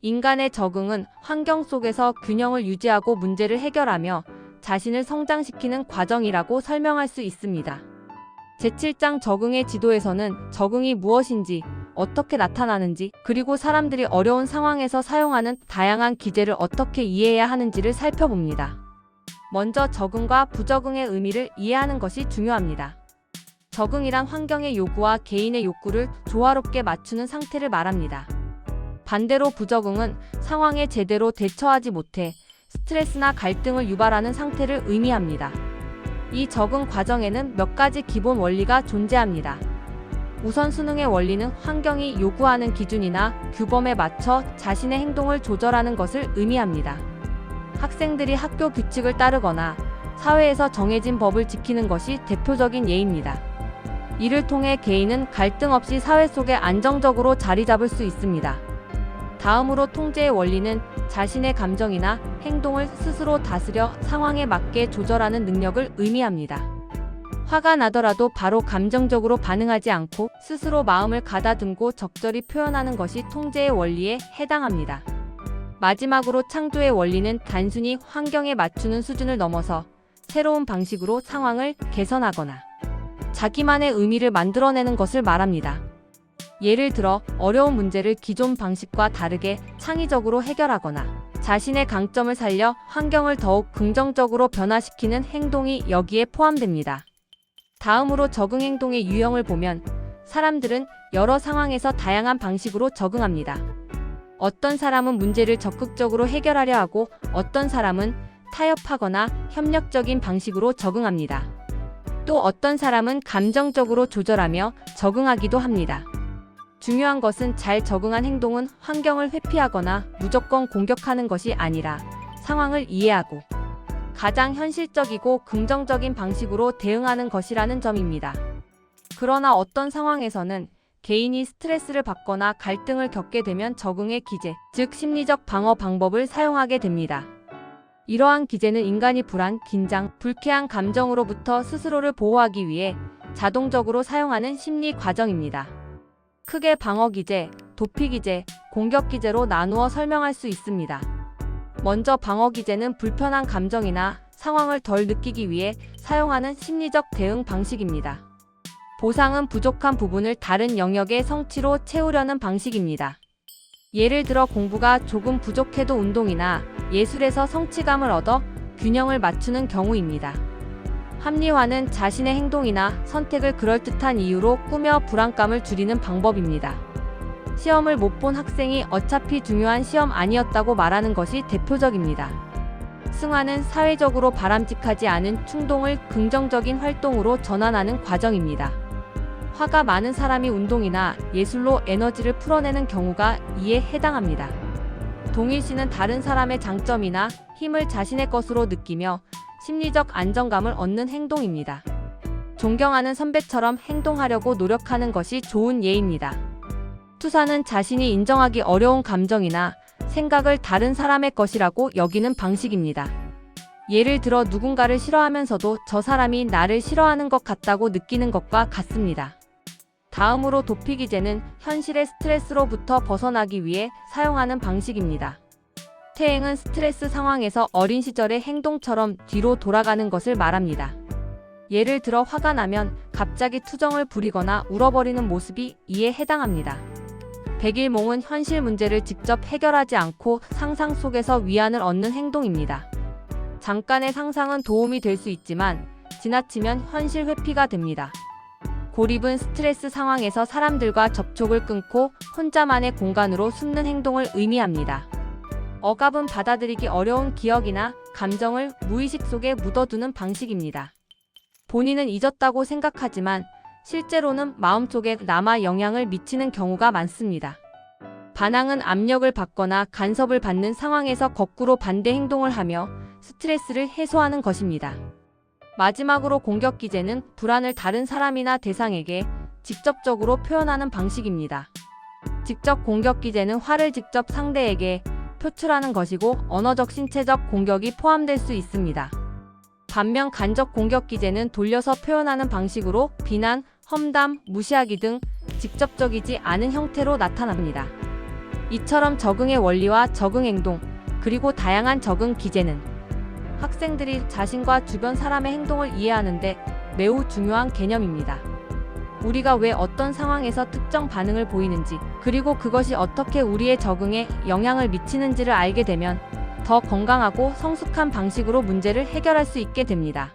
인간의 적응은 환경 속에서 균형을 유지하고 문제를 해결하며 자신을 성장시키는 과정이라고 설명할 수 있습니다. 제7장 적응의 지도에서는 적응이 무엇인지, 어떻게 나타나는지, 그리고 사람들이 어려운 상황에서 사용하는 다양한 기제를 어떻게 이해해야 하는지를 살펴봅니다. 먼저 적응과 부적응의 의미를 이해하는 것이 중요합니다. 적응이란 환경의 요구와 개인의 욕구를 조화롭게 맞추는 상태를 말합니다. 반대로 부적응은 상황에 제대로 대처하지 못해 스트레스나 갈등을 유발하는 상태를 의미합니다. 이 적응 과정에는 몇 가지 기본 원리가 존재합니다. 우선 수능의 원리는 환경이 요구하는 기준이나 규범에 맞춰 자신의 행동을 조절하는 것을 의미합니다. 학생들이 학교 규칙을 따르거나 사회에서 정해진 법을 지키는 것이 대표적인 예입니다. 이를 통해 개인은 갈등 없이 사회 속에 안정적으로 자리 잡을 수 있습니다. 다음으로 통제의 원리는 자신의 감정이나 행동을 스스로 다스려 상황에 맞게 조절하는 능력을 의미합니다. 화가 나더라도 바로 감정적으로 반응하지 않고 스스로 마음을 가다듬고 적절히 표현하는 것이 통제의 원리에 해당합니다. 마지막으로 창조의 원리는 단순히 환경에 맞추는 수준을 넘어서 새로운 방식으로 상황을 개선하거나 자기만의 의미를 만들어내는 것을 말합니다. 예를 들어 어려운 문제를 기존 방식과 다르게 창의적으로 해결하거나 자신의 강점을 살려 환경을 더욱 긍정적으로 변화시키는 행동이 여기에 포함됩니다. 다음으로 적응 행동의 유형을 보면 사람들은 여러 상황에서 다양한 방식으로 적응합니다. 어떤 사람은 문제를 적극적으로 해결하려 하고 어떤 사람은 타협하거나 협력적인 방식으로 적응합니다. 또 어떤 사람은 감정적으로 조절하며 적응하기도 합니다. 중요한 것은 잘 적응한 행동은 환경을 회피하거나 무조건 공격하는 것이 아니라 상황을 이해하고 가장 현실적이고 긍정적인 방식으로 대응하는 것이라는 점입니다. 그러나 어떤 상황에서는 개인이 스트레스를 받거나 갈등을 겪게 되면 적응의 기제, 즉 심리적 방어 방법을 사용하게 됩니다. 이러한 기제는 인간이 불안, 긴장, 불쾌한 감정으로부터 스스로를 보호하기 위해 자동적으로 사용하는 심리 과정입니다. 크게 방어 기제, 도피 기제, 공격 기제로 나누어 설명할 수 있습니다. 먼저 방어 기제는 불편한 감정이나 상황을 덜 느끼기 위해 사용하는 심리적 대응 방식입니다. 보상은 부족한 부분을 다른 영역의 성취로 채우려는 방식입니다. 예를 들어 공부가 조금 부족해도 운동이나 예술에서 성취감을 얻어 균형을 맞추는 경우입니다. 합리화는 자신의 행동이나 선택을 그럴듯한 이유로 꾸며 불안감을 줄이는 방법입니다. 시험을 못 본 학생이 어차피 중요한 시험 아니었다고 말하는 것이 대표적입니다. 승화는 사회적으로 바람직하지 않은 충동을 긍정적인 활동으로 전환하는 과정입니다. 화가 많은 사람이 운동이나 예술로 에너지를 풀어내는 경우가 이에 해당합니다. 동일시는 다른 사람의 장점이나 힘을 자신의 것으로 느끼며 심리적 안정감을 얻는 행동입니다. 존경하는 선배처럼 행동하려고 노력하는 것이 좋은 예입니다. 투사는 자신이 인정하기 어려운 감정이나 생각을 다른 사람의 것이라고 여기는 방식입니다. 예를 들어 누군가를 싫어하면서도 저 사람이 나를 싫어하는 것 같다고 느끼는 것과 같습니다. 다음으로 도피 기제는 현실의 스트레스로부터 벗어나기 위해 사용하는 방식입니다. 퇴행은 스트레스 상황에서 어린 시절의 행동처럼 뒤로 돌아가는 것을 말합니다. 예를 들어 화가 나면 갑자기 투정을 부리거나 울어버리는 모습이 이에 해당합니다. 백일몽은 현실 문제를 직접 해결하지 않고 상상 속에서 위안을 얻는 행동입니다. 잠깐의 상상은 도움이 될 수 있지만 지나치면 현실 회피가 됩니다. 고립은 스트레스 상황에서 사람들과 접촉을 끊고 혼자만의 공간으로 숨는 행동을 의미합니다. 억압은 받아들이기 어려운 기억이나 감정을 무의식 속에 묻어두는 방식입니다. 본인은 잊었다고 생각하지만 실제로는 마음속에 남아 영향을 미치는 경우가 많습니다. 반항은 압력을 받거나 간섭을 받는 상황에서 거꾸로 반대 행동을 하며 스트레스를 해소하는 것입니다. 마지막으로 공격 기제는 불안을 다른 사람이나 대상에게 직접적으로 표현하는 방식입니다. 직접 공격 기제는 화를 직접 상대에게 표출하는 것이고 언어적 신체적 공격이 포함될 수 있습니다. 반면 간접 공격 기제는 돌려서 표현하는 방식으로 비난, 험담, 무시하기 등 직접적이지 않은 형태로 나타납니다. 이처럼 적응의 원리와 적응 행동, 그리고 다양한 적응 기제는 학생들이 자신과 주변 사람의 행동을 이해하는데 매우 중요한 개념입니다. 우리가 왜 어떤 상황에서 특정 반응을 보이는지, 그리고 그것이 어떻게 우리의 적응에 영향을 미치는지를 알게 되면 더 건강하고 성숙한 방식으로 문제를 해결할 수 있게 됩니다.